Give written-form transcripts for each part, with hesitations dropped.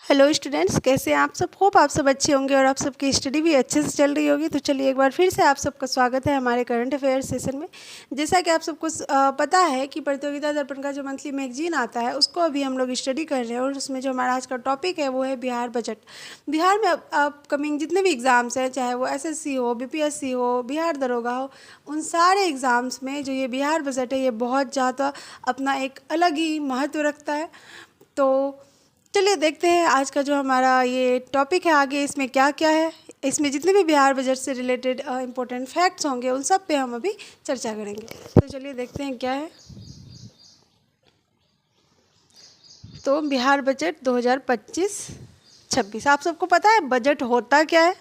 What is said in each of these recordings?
Hello students, कैसे हैं आप सब। होप आप सब अच्छे होंगे और आप सबकी स्टडी भी अच्छे से चल रही होगी। तो चलिए एक बार फिर से आप सबका स्वागत है हमारे करंट अफेयर सेशन में। जैसा कि आप सबको पता है कि प्रतियोगिता दर्पण का जो मंथली मैगजीन आता है उसको अभी हम लोग स्टडी कर रहे हैं और उसमें जो हमारा आज का टॉपिक है वो है बिहार बजट। बिहार में अपकमिंग जितने भी एग्ज़ाम्स हैं, चाहे वो SSC हो, BPSC हो, बिहार दरोगा हो, उन सारे एग्ज़ाम्स में जो ये बिहार बजट है ये बहुत ज़्यादा अपना एक अलग ही महत्व रखता है। तो चलिए देखते हैं आज का जो हमारा ये टॉपिक है आगे इसमें क्या क्या है। इसमें जितने भी बिहार बजट से रिलेटेड इम्पोर्टेंट फैक्ट्स होंगे उन सब पे हम अभी चर्चा करेंगे। तो चलिए देखते हैं क्या है। तो बिहार बजट 2025-26, आप सबको पता है बजट होता क्या है।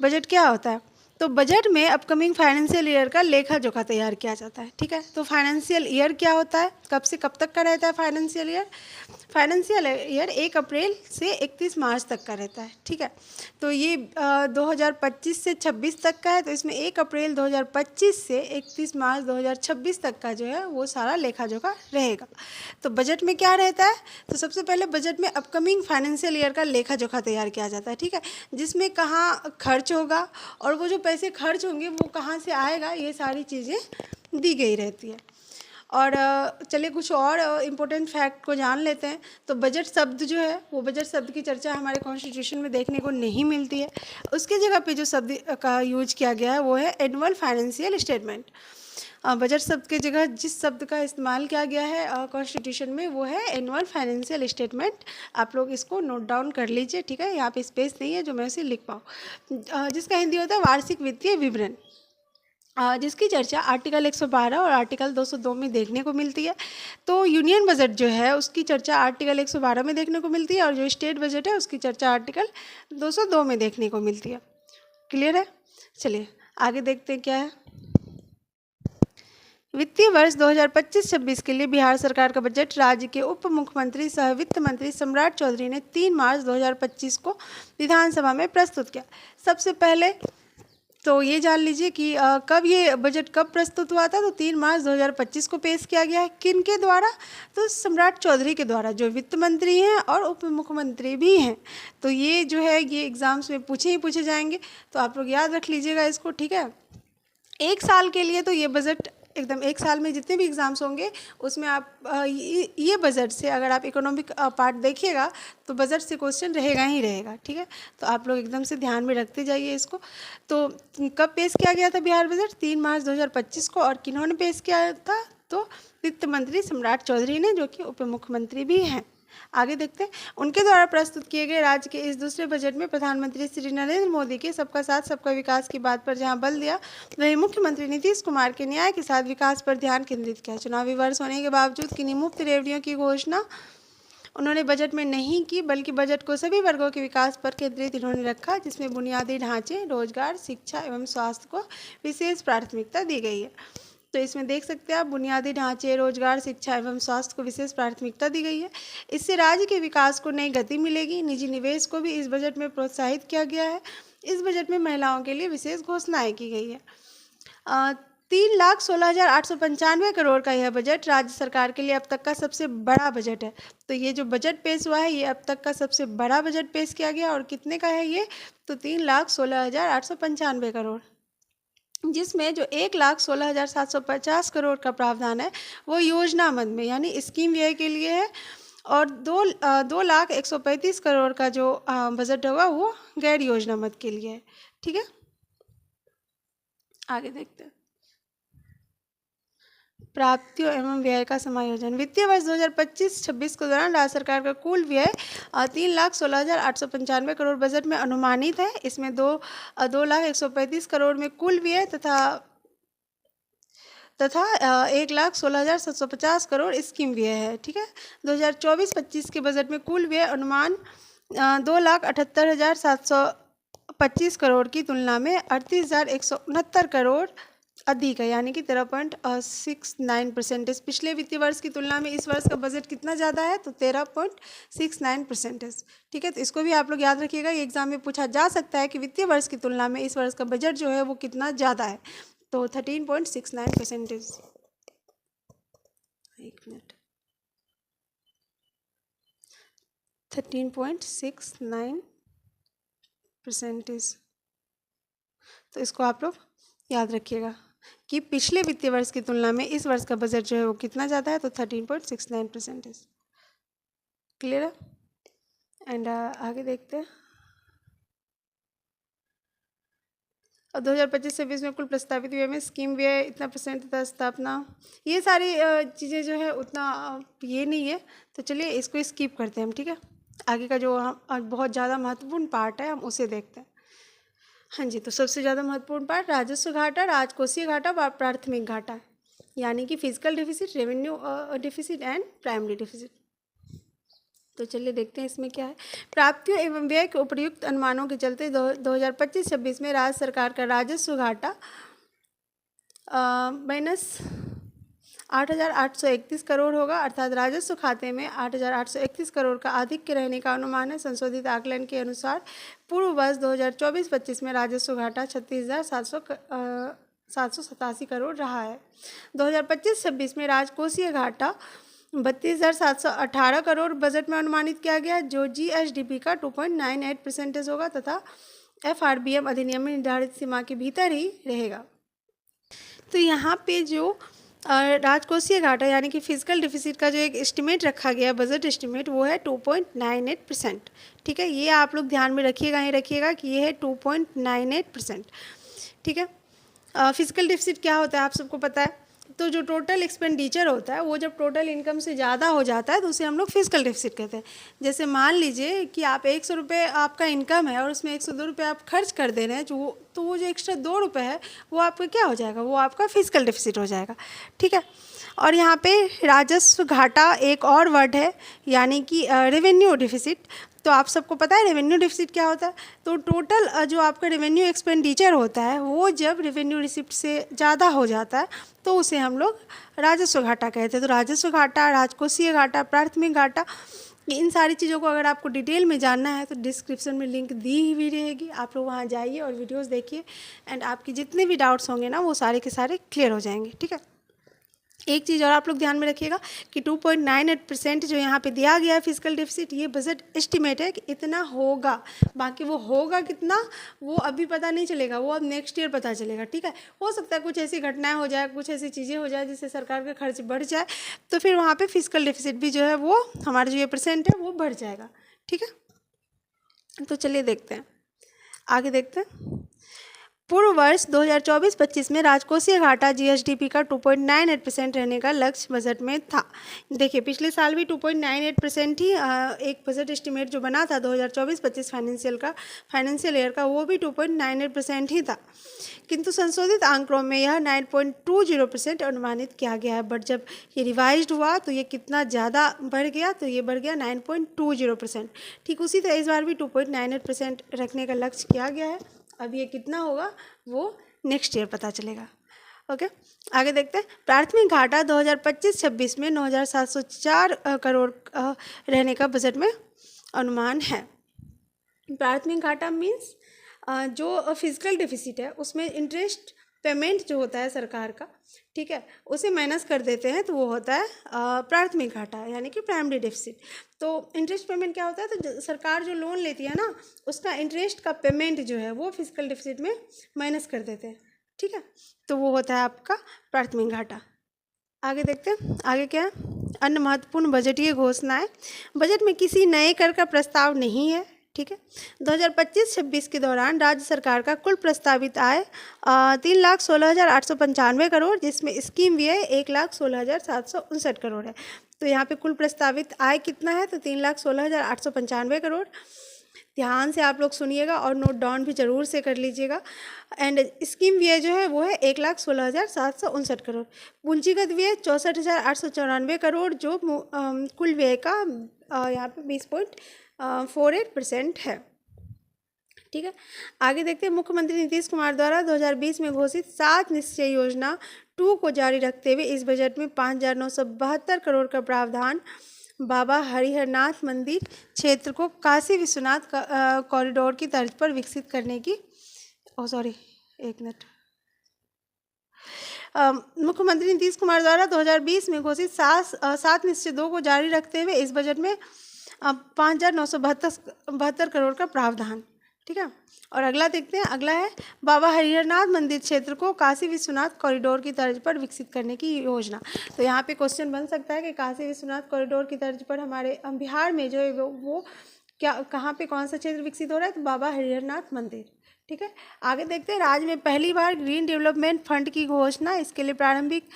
बजट क्या होता है? तो बजट में अपकमिंग फाइनेंशियल ईयर का लेखा जोखा तैयार किया जाता है। ठीक है, तो फाइनेंशियल ईयर क्या होता है, कब से कब तक का रहता है फाइनेंशियल ईयर? फाइनेंशियल ईयर 1 अप्रैल से 31 मार्च तक का रहता है। ठीक है, तो ये 2025 से 26 तक का है। तो इसमें 1 अप्रैल 2025 से 31 मार्च 2026 तक का जो है वो सारा लेखा जोखा रहेगा। तो बजट में क्या रहता है? तो सबसे पहले बजट में अपकमिंग फाइनेंशियल ईयर का लेखा जोखा तैयार किया जाता है। ठीक है, जिसमें कहाँ खर्च होगा और वो जो पैसे खर्च होंगे वो कहाँ से आएगा, ये सारी चीज़ें दी गई रहती है। और चलिए कुछ और इम्पोर्टेंट फैक्ट को जान लेते हैं। तो बजट शब्द जो है वो बजट शब्द की चर्चा हमारे कॉन्स्टिट्यूशन में देखने को नहीं मिलती है। उसकी जगह पे जो शब्द का यूज किया गया है वो है एनुअल फाइनेंशियल स्टेटमेंट। बजट शब्द की जगह जिस शब्द का इस्तेमाल किया गया है कॉन्स्टिट्यूशन में वो है एनुअल फाइनेंशियल स्टेटमेंट। आप लोग इसको नोट डाउन कर लीजिए। ठीक है, यहाँ पे स्पेस नहीं है जो मैं उसे लिख पाऊँ। जिसका हिंदी होता है वार्षिक वित्तीय विवरण, जिसकी चर्चा आर्टिकल 112 और आर्टिकल 202 में देखने को मिलती है। तो यूनियन बजट जो है उसकी चर्चा आर्टिकल 112 में देखने को मिलती है और जो स्टेट बजट है उसकी चर्चा आर्टिकल 202 में देखने को मिलती है। क्लियर है? चलिए आगे देखते हैं क्या है। वित्तीय वर्ष 2025-26 के लिए बिहार सरकार का बजट राज्य के उप मुख्यमंत्री सह वित्त मंत्री सम्राट चौधरी ने 3 मार्च 2025 को विधानसभा में प्रस्तुत किया। सबसे पहले तो ये जान लीजिए कि कब ये बजट कब प्रस्तुत हुआ था। तो 3 मार्च 2025 को पेश किया गया है। किन के द्वारा? तो सम्राट चौधरी के द्वारा, जो वित्त मंत्री हैं और उप मुख्यमंत्री भी हैं। तो ये जो है ये एग्ज़ाम्स में पूछे जाएंगे, तो आप लोग याद रख लीजिएगा इसको। ठीक है, 1 साल के लिए तो ये बजट एकदम 1 साल में जितने भी एग्ज़ाम्स होंगे उसमें आप ये बजट से अगर आप इकोनॉमिक पार्ट देखिएगा तो बजट से क्वेश्चन रहेगा ही रहेगा। ठीक है, तो आप लोग एकदम से ध्यान में रखते जाइए इसको। तो कब पेश किया गया था बिहार बजट? 3 मार्च 2025 को। और किन्होंने पेश किया था? तो वित्त मंत्री सम्राट चौधरी ने, जो कि उप मुख्यमंत्री भी हैं। आगे देखते हैं। उनके द्वारा प्रस्तुत किए गए राज्य के इस दूसरे बजट में प्रधानमंत्री श्री नरेंद्र मोदी के सबका साथ सबका विकास की बात पर जहां बल दिया, वहीं मुख्यमंत्री नीतीश कुमार के न्याय के साथ विकास पर ध्यान केंद्रित किया। चुनावी वर्ष होने के बावजूद किन्हीं मुफ्त रेवड़ियों की घोषणा उन्होंने बजट में नहीं की, बल्कि बजट को सभी वर्गों के विकास पर केंद्रित इन्होंने रखा, जिसमें बुनियादी ढांचे, रोजगार, शिक्षा एवं स्वास्थ्य को विशेष प्राथमिकता दी गई है। तो इसमें देख सकते हैं आप, बुनियादी ढांचे, रोजगार, शिक्षा एवं स्वास्थ्य को विशेष प्राथमिकता दी गई है। इससे राज्य के विकास को नई गति मिलेगी। निजी निवेश को भी इस बजट में प्रोत्साहित किया गया है। इस बजट में महिलाओं के लिए विशेष घोषणाएं की गई है। 3,16,895 करोड़ का यह बजट राज्य सरकार के लिए अब तक का सबसे बड़ा बजट है। तो ये जो बजट पेश हुआ है ये अब तक का सबसे बड़ा बजट पेश किया गया। और कितने का है ये? तो 3,16,895 करोड़, जिसमें जो 1,16,750 करोड़ का प्रावधान है वो योजना मद में यानी स्कीम व्यय के लिए है। और 2,01,35 करोड़ का जो बजट होगा वो गैर योजना मद के लिए है। ठीक है, आगे देखते हैं। प्राप्तियों एवं व्यय का समायोजन। वित्तीय वर्ष 2025-26 के दौरान राज्य सरकार का कुल व्यय 3,16,895 करोड़ बजट में अनुमानित है। इसमें 2,01,35 करोड़ में कुल व्यय तथा 1,16,750 करोड़ स्कीम व्यय है। ठीक है, 2024-25 के बजट में कुल व्यय अनुमान 2,78,725 करोड़ की तुलना में 38,169 करोड़ अधिक है, यानी कि 13.69%। पिछले वित्तीय वर्ष की तुलना में इस वर्ष का बजट कितना ज़्यादा है? तो 13.69%। ठीक है, तो इसको भी आप लोग याद रखिएगा। ये एग्जाम में पूछा जा सकता है कि वित्तीय वर्ष की तुलना में इस वर्ष का बजट जो है वो कितना ज़्यादा है। तो 13.69%। एक मिनट, 13.69%। तो इसको आप लोग याद रखिएगा कि पिछले वित्तीय वर्ष की तुलना में इस वर्ष का बजट जो है वो कितना ज़्यादा है, तो 13.69%। क्लियर है? एंड आगे देखते हैं। और 2025-26 में कुल प्रस्तावित व्यय में स्कीम व्यय इतना परसेंट तथा स्थापना, ये सारी चीज़ें जो है उतना ये नहीं है, तो चलिए इसको स्किप करते हैं हम, ठीक है। आगे का जो हम बहुत ज़्यादा महत्वपूर्ण पार्ट है हम उसे देखते हैं। हाँ जी, तो सबसे ज़्यादा महत्वपूर्ण पार्ट राजस्व घाटा, राजकोषीय घाटा व प्राथमिक घाटा, यानी कि physical deficit, revenue deficit and primary deficit. तो चलिए देखते हैं इसमें क्या है। प्राप्तियों एवं व्यय के उपयुक्त अनुमानों के चलते 2025-26 में राज्य सरकार का राजस्व घाटा -8,831 करोड़ होगा, अर्थात राजस्व खाते में 8,831 करोड़ का आधिक्य रहने का अनुमान है। संशोधित आकलन के अनुसार पूर्व वर्ष 2024-25 में राजस्व घाटा 36,787 करोड़ रहा है। 2025-26 में राजकोषीय घाटा 32,718 करोड़ बजट में अनुमानित किया गया, जो GSDP का 2.98% होगा तथा FRBM अधिनियम में निर्धारित सीमा के भीतर ही रहेगा। तो यहाँ पे जो राजकोषीय घाटा यानी कि फिजिकल डिफिसिट का जो एक एस्टिमेट रखा गया, बजट एस्टिमेट, वो है 2.98%। ठीक है, ये आप लोग ध्यान में रखिएगा ही रखिएगा कि ये है 2.98%। ठीक है, फिजिकल डिफिसिट क्या होता है आप सबको पता है। तो जो टोटल एक्सपेंडिचर होता है वो जब टोटल इनकम से ज़्यादा हो जाता है तो उसे हम लोग फिजिकल डिफिसिट कहते हैं। जैसे मान लीजिए कि आप 100 रुपये आपका इनकम है और उसमें 102 रुपये आप खर्च कर दे रहे हैं, तो वो जो एक्स्ट्रा 2 रुपये है वो आपका क्या हो जाएगा, वो आपका फिजिकल डिफिसिट हो जाएगा। ठीक है, और यहाँ पे राजस्व घाटा एक और वर्ड है, यानी कि रेवेन्यू डिफिसिट। तो आप सबको पता है रेवेन्यू डिफिसिट क्या होता है। तो टोटल जो आपका रेवेन्यू एक्सपेंडिचर होता है वो जब रेवेन्यू रिसिप्ट से ज़्यादा हो जाता है तो उसे हम लोग राजस्व घाटा कहते हैं। तो राजस्व घाटा, राजकोषीय घाटा, प्राथमिक घाटा, इन सारी चीज़ों को अगर आपको डिटेल में जानना है तो डिस्क्रिप्शन में लिंक दी हुई रहेगी, आप लोग वहाँ जाइए और वीडियोज़ देखिए एंड आपके जितने भी डाउट्स होंगे ना वो सारे के सारे क्लियर हो जाएंगे। ठीक है, एक चीज़ और आप लोग ध्यान में रखिएगा कि 2.98% जो यहाँ पे दिया गया है फिजिकल डिफिसिट, ये बजट एस्टिमेट है कि इतना होगा, बाकी वो होगा कितना वो अभी पता नहीं चलेगा, वो अब नेक्स्ट ईयर पता चलेगा। ठीक है, हो सकता है कुछ ऐसी घटनाएं हो जाए, कुछ ऐसी चीज़ें हो जाए जिससे सरकार का खर्च बढ़ जाए, तो फिर वहाँ पर फिजिकल डिफिसिट भी जो है वो हमारा जो ये परसेंट है वो बढ़ जाएगा। ठीक है, तो चलिए देखते हैं, आगे देखते हैं। पूर्व वर्ष 2024-25 में राजकोषीय घाटा GSDP का 2.98% रहने का लक्ष्य बजट में था। देखिए पिछले साल भी 2.98% ही एक बजट एस्टिमेट जो बना था 2024-25 फाइनेंशियल ईयर का, वो भी 2.98% ही था, किंतु संशोधित आंकड़ों में यह 9.20% अनुमानित किया गया है। बट जब ये रिवाइज्ड हुआ तो ये कितना ज़्यादा बढ़ गया, तो ये बढ़ गया 9.20%। ठीक उसी तरह इस बार भी 2.98% रखने का लक्ष्य किया गया है। अब ये कितना होगा वो नेक्स्ट ईयर पता चलेगा। ओके, आगे देखते हैं। प्राथमिक घाटा 2025-26 में 9,704 करोड़ रहने का बजट में अनुमान है। प्राथमिक घाटा मीन्स जो फिजिकल डिफिसिट है उसमें इंटरेस्ट पेमेंट जो होता है सरकार का, ठीक है, उसे माइनस कर देते हैं तो वो होता है प्राथमिक घाटा यानी कि प्राइमरी डिफिसिट। तो इंटरेस्ट पेमेंट क्या होता है, तो सरकार जो लोन लेती है ना उसका इंटरेस्ट का पेमेंट जो है वो फिजिकल डिफिसिट में माइनस कर देते हैं। ठीक है, तो वो होता है आपका प्राथमिक घाटा। आगे देखते हैं, आगे क्या है। अन्य महत्वपूर्ण बजटीय घोषणाएं। बजट में किसी नए कर का प्रस्ताव नहीं है। ठीक है, 2025-26 के दौरान राज्य सरकार का कुल प्रस्तावित आय 3,16,895 करोड़, जिसमें स्कीम व्यय 1,16,759 करोड़ है। तो यहाँ पे कुल प्रस्तावित आय कितना है, तो 3,16,895 करोड़। ध्यान से आप लोग सुनिएगा और नोट डाउन भी जरूर से कर लीजिएगा। एंड स्कीम व्यय जो है वो है 1,16,759 करोड़। पूंजीगत व्यय 64,894 करोड़, जो कुल व्यय का यहाँ पे 20.48% है। ठीक है, आगे देखते हैं। मुख्यमंत्री नीतीश कुमार द्वारा 2020 में घोषित 7 निश्चय योजना 2 को जारी रखते हुए इस बजट में 5,972 करोड़ का प्रावधान बाबा हरिहरनाथ मंदिर क्षेत्र को काशी विश्वनाथ कॉरिडोर की तर्ज पर विकसित करने की मुख्यमंत्री नीतीश कुमार द्वारा 2020 में घोषित 7 निश्चय 2 को जारी रखते हुए इस बजट में 5,972 करोड़ का प्रावधान। ठीक है, और अगला देखते हैं। अगला है बाबा हरिहरनाथ मंदिर क्षेत्र को काशी विश्वनाथ कॉरिडोर की तर्ज पर विकसित करने की योजना। तो यहाँ पे क्वेश्चन बन सकता है कि काशी विश्वनाथ कॉरिडोर की तर्ज पर हमारे बिहार में जो है वो क्या, कहाँ पे कौन सा क्षेत्र विकसित हो रहा है, तो बाबा हरिहरनाथ मंदिर। ठीक है, आगे देखते हैं। राज्य में पहली बार ग्रीन डेवलपमेंट फंड की घोषणा। इसके लिए प्रारंभिक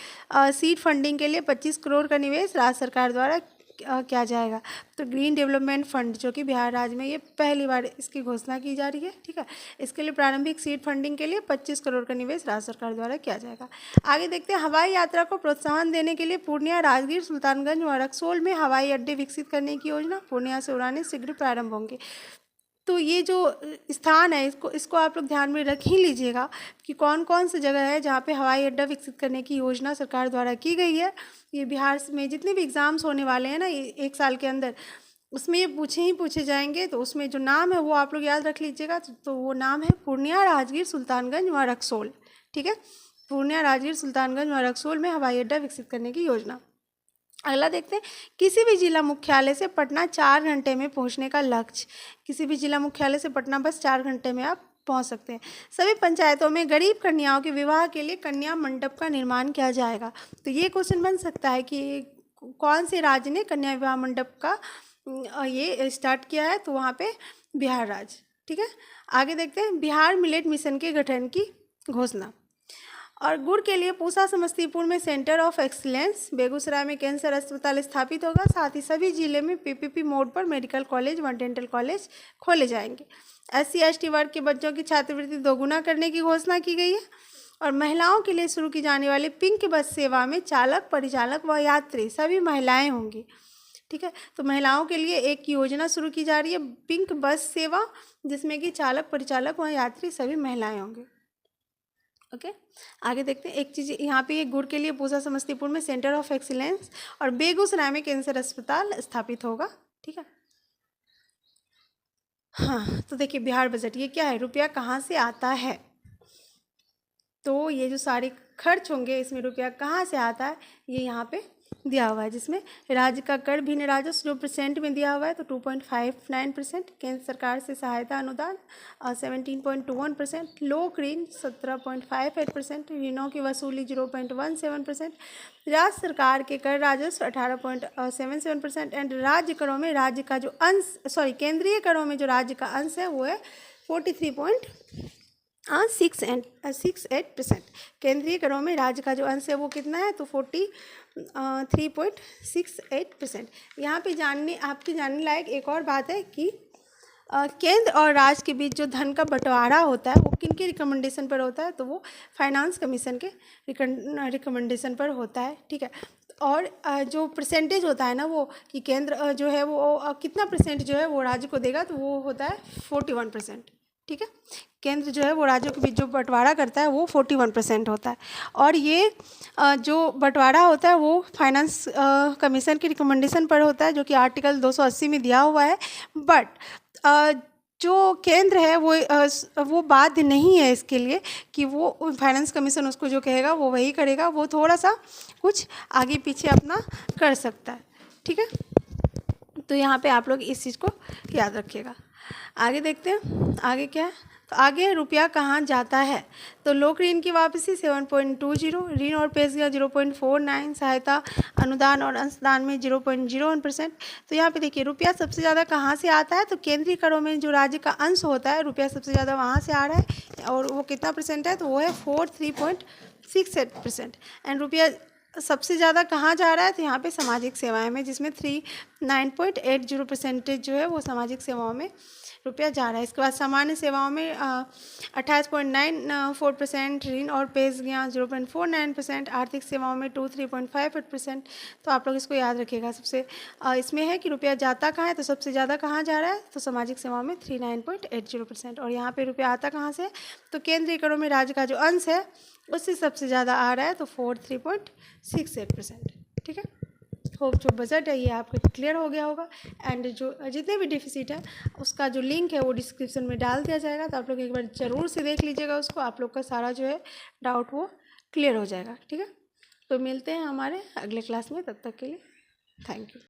सीड फंडिंग के लिए 25 करोड़ का निवेश राज्य सरकार द्वारा किया जाएगा। तो ग्रीन डेवलपमेंट फंड जो कि बिहार राज्य में ये पहली बार इसकी घोषणा की जा रही है। ठीक है, इसके लिए प्रारंभिक सीड फंडिंग के लिए 25 करोड़ का निवेश राज्य सरकार द्वारा किया जाएगा। आगे देखते हैं। हवाई यात्रा को प्रोत्साहन देने के लिए पूर्णिया, राजगीर, सुल्तानगंज और रक्सौल में हवाई अड्डे विकसित करने की योजना। पूर्णिया से उड़ानें शीघ्र प्रारंभ होंगी। तो ये जो स्थान है इसको आप लोग ध्यान में रख ही लीजिएगा कि कौन कौन सी जगह है जहाँ पे हवाई अड्डा विकसित करने की योजना सरकार द्वारा की गई है। ये बिहार में जितने भी एग्ज़ाम्स होने वाले हैं ना एक साल के अंदर, उसमें ये पूछे जाएंगे। तो उसमें जो नाम है वो आप लोग याद रख लीजिएगा। तो वो नाम है पूर्णिया, राजगीर, सुल्तानगंज व रक्सौल। ठीक है, पूर्णिया, राजगीर, सुल्तानगंज व रक्सौल में हवाई अड्डा विकसित करने की योजना। अगला देखते हैं। किसी भी जिला मुख्यालय से पटना 4 घंटे में पहुंचने का लक्ष्य। किसी भी जिला मुख्यालय से पटना बस 4 घंटे में आप पहुंच सकते हैं। सभी पंचायतों में गरीब कन्याओं के विवाह के लिए कन्या मंडप का निर्माण किया जाएगा। तो ये क्वेश्चन बन सकता है कि कौन से राज्य ने कन्या विवाह मंडप का ये स्टार्ट किया है, तो वहाँ पे बिहार राज्य। ठीक है, आगे देखते हैं। बिहार मिलेट मिशन के गठन की घोषणा। और गुड़ के लिए पूसा समस्तीपुर में सेंटर ऑफ एक्सीलेंस, बेगूसराय में कैंसर अस्पताल स्थापित होगा। साथ ही सभी जिले में पीपीपी मोड पर मेडिकल कॉलेज व डेंटल कॉलेज खोले जाएंगे। SC/ST वर्ग के बच्चों की छात्रवृत्ति दोगुना करने की घोषणा की गई है। और महिलाओं के लिए शुरू की जाने वाली पिंक बस सेवा में चालक, परिचालक व यात्री सभी महिलाएं होंगी। ठीक है, तो महिलाओं के लिए एक योजना शुरू की जा रही है, पिंक बस सेवा, जिसमें कि चालक, परिचालक व यात्री सभी महिलाएं होंगे। ओके, आगे देखते हैं। एक चीज़ यहाँ पे गुड़ के लिए पूसा समस्तीपुर में सेंटर ऑफ एक्सीलेंस और बेगूसराय में कैंसर अस्पताल स्थापित होगा। ठीक है, हाँ, तो देखिए बिहार बजट ये क्या है, रुपया कहाँ से आता है। तो ये जो सारे खर्च होंगे इसमें रुपया कहाँ से आता है ये यहाँ पे दिया हुआ है, जिसमें राज्य का कर भिन्न राजस्व जो % में दिया हुआ है तो 2.59%, केंद्र सरकार से सहायता अनुदान 17.21%, लोक ऋण 17.58%, ऋणों की वसूली 0.17%, राज्य सरकार के कर राजस्व 18.77% एंड राज्य करों में राज्य का जो अंश केंद्रीय करों में जो राज्य का अंश है वो है 43.68%। केंद्रीय करों में राज्य का जो अंश है वो कितना है, तो 43.68%। यहाँ पे आपकी जानने लायक एक और बात है कि केंद्र और राज्य के बीच जो धन का बंटवारा होता है वो किन के रिकमेंडेशन पर होता है, तो वो फाइनेंस कमीशन के रिकमेंडेशन पर होता है। ठीक है, और जो परसेंटेज होता है ना वो कि केंद्र जो है वो कितना % जो है वो राज्य को देगा, तो वो होता है 41%। ठीक है, केंद्र जो है वो राज्यों के बीच जो बंटवारा करता है वो 41% होता है। और ये जो बंटवारा होता है वो फाइनेंस कमीशन की रिकमेंडेशन पर होता है, जो कि आर्टिकल 280 में दिया हुआ है। बट जो केंद्र है वो बाध्य नहीं है इसके लिए कि वो फाइनेंस कमीशन उसको जो कहेगा वो वही करेगा, वो थोड़ा सा कुछ आगे पीछे अपना कर सकता है। ठीक है, तो यहाँ पे आप लोग इस चीज़ को याद रखिएगा। आगे देखते हैं, आगे क्या है, तो आगे रुपया कहाँ जाता है, तो लोक ऋण की वापसी 7.20, ऋण और पेशगिया 0.49, सहायता अनुदान और अंशदान में 0.01%। तो यहाँ पे देखिए रुपया सबसे ज़्यादा कहाँ से आता है, तो केंद्रीय करों में जो राज्य का अंश होता है रुपया सबसे ज़्यादा वहाँ से आ रहा है, और वो कितना % है, तो वो है 43.68%। एंड रुपया सबसे ज़्यादा कहाँ जा रहा है, तो यहाँ पे सामाजिक सेवाएं में, जिसमें 39.80% जो है वो सामाजिक सेवाओं में रुपया जा रहा है। इसके बाद सामान्य सेवाओं में 28.94%, ऋण और पेशगियाँ 0.49%, आर्थिक सेवाओं में 23.58%। तो आप लोग इसको याद रखिएगा। सबसे इसमें है कि रुपया जाता कहाँ है, तो सबसे ज़्यादा कहाँ जा रहा है, तो सामाजिक सेवाओं में 39.80%। और यहाँ पे रुपया आता कहाँ से, तो केंद्रीय करों में राज्य का जो अंश है उससे सबसे ज़्यादा आ रहा है, तो 43.68%। ठीक है, होप जो बजट है ये आपको क्लियर हो गया होगा। एंड जो जितने भी डिफिसिट है उसका जो लिंक है वो डिस्क्रिप्शन में डाल दिया जाएगा, तो आप लोग एक बार ज़रूर से देख लीजिएगा उसको, आप लोग का सारा जो है डाउट वो क्लियर हो जाएगा। ठीक है, तो मिलते हैं हमारे अगले क्लास में, तब तक के लिए थैंक यू।